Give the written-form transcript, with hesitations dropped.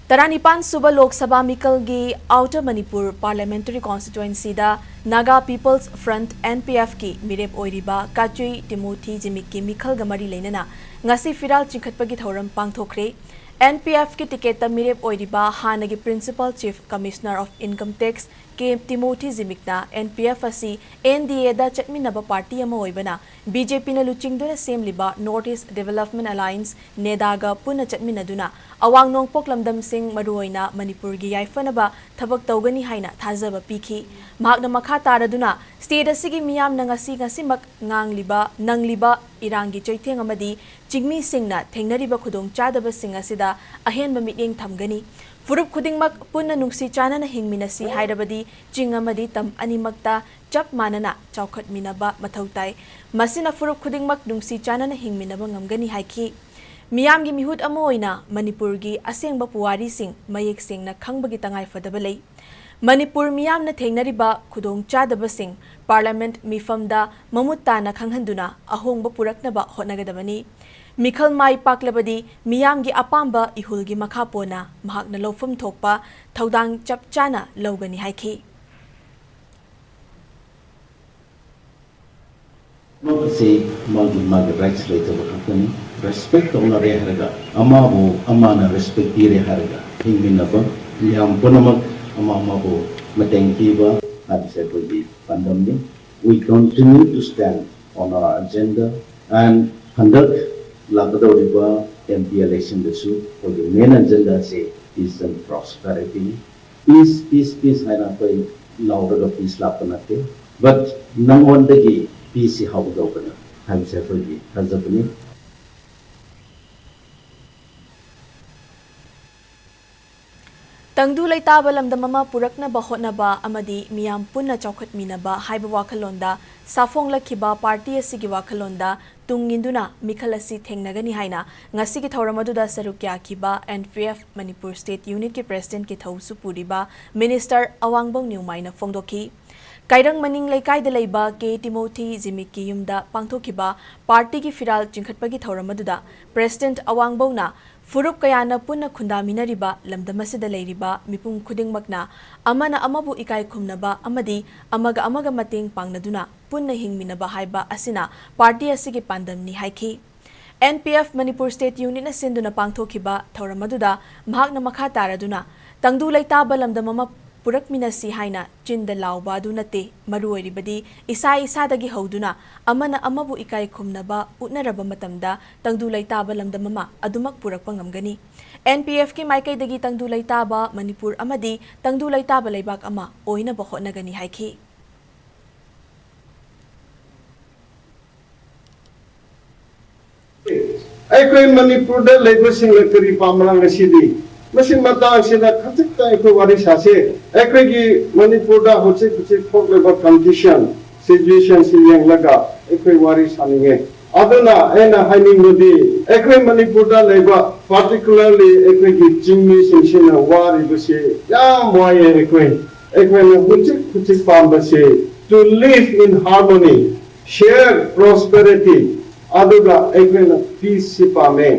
Taranipan suba Lok Sabha Mikalgi Outer Manipur Parliamentary Constituency da Naga People's Front NPF ki meerep oiriba Kachui Timothy Zimik ki meekhal gamari leinana ngasi firal chingkhatpagi thouram pangthok-khre NPF ki ticket ta meerep oiriba hanagi Principal Chief Commissioner of Income Tax K Timothy Zimik na NPF asi NDA da chatminaba party ama oibana BJP na luchingduna semliba North East Development Alliance nedaga puna chatminaduna awang nongpok lamdam sing maruoina Manipur gi yaifanaba thabak tawgani haina thazaba pikhi mahakna makha taraduna state asigi miyam na ngasi ngangliba nangliba irangi choitheng amadi chingmi singna thengnariba khudong chadaba sing asida ahenba miting thamgani furup khudingmak punna nungsi chana na hingminasi hairabadi chingamadi tam animakta chap manana chawkhat minaba mathautai masina furup khudingmak nungsi chana na hingminaba ngamgani haiki Miyamgi mihut amoina Manipur gi asengba puwari sing mayek sing na khangbagi tangai fadaba lei Manipur miyam na thengnariba khudong chadaba sing Parliament mifamda mamutta na khanghanduna ahongba puraknaba hotnagadabani Mikhal mai paklabadi miyamgi apamba ihulgi makhapona mahakna lofam thokpa thaudang chapchana logani haiki Not say multi rights later company respect on a reharga amabo amana respect ire harga hinginaba yam ponamak amamabo matengkiba absepodi pandamni we continue to stand on our agenda and conduct labadoriba MP election issue for the main agenda say peace and prosperity peace haina koi lauda peace lapanate but nangwandagi peace how do kana absepodi hazabni Tangdu laitaba lamdamama purakna bahotnaba amadi miyam punna chawkhatminaba haiba wakhalonda safong lakhiba party asigi wakhalonda tunginduna mikhal asi thengnagani haina ngasigi thauramadu da sarukya khiba NPF Manipur State Unit ki President ki thausu puriba Minister Awangbong Niumaina fongdokhi Kairang maning laikai da leiba K Timothy Zimik ki yumda pangthokhiba party ki firal chingkhatpagi thauramadu da President Awangbong na Furup kayana punna khundaminariba lamdamasida leiriba mipum khudingmakna amana amabu ikai khumnaba amadi amaga mating pangnaduna punna hingminaba haiba asina party asigi pandamni haiki NPF Manipur State Unit na sinduna pangthokhiba thauramadu mahakna makha taraduna tangdu laitaba lamdamama purakminasi haina chinda lauba dunate maruoiribadi isa dagi hauduna amana amabu ikai khumnaba utnaraba matamda tangdu laitaba lamdamama adumak purakpa ngamgani NPF ki maikai dagi tangdu laitaba Manipur amadi tangdu laitaba laibak ama oina bahotnagani haiki Aikoi Manipur da laibasing lakari pamrang asidi Masing matang sila khatik ta aikoi wari sase aikoi gi Manipur da hoche folk labor condition situation silyang laga aikoi wari saninge aduna ena haining modi aikoi Manipur da laiba particularly aikoi gi chingmi singshina wari base ya moye aikoi na hoche pam base to live in harmony share prosperity aduga aikoi na peace sipame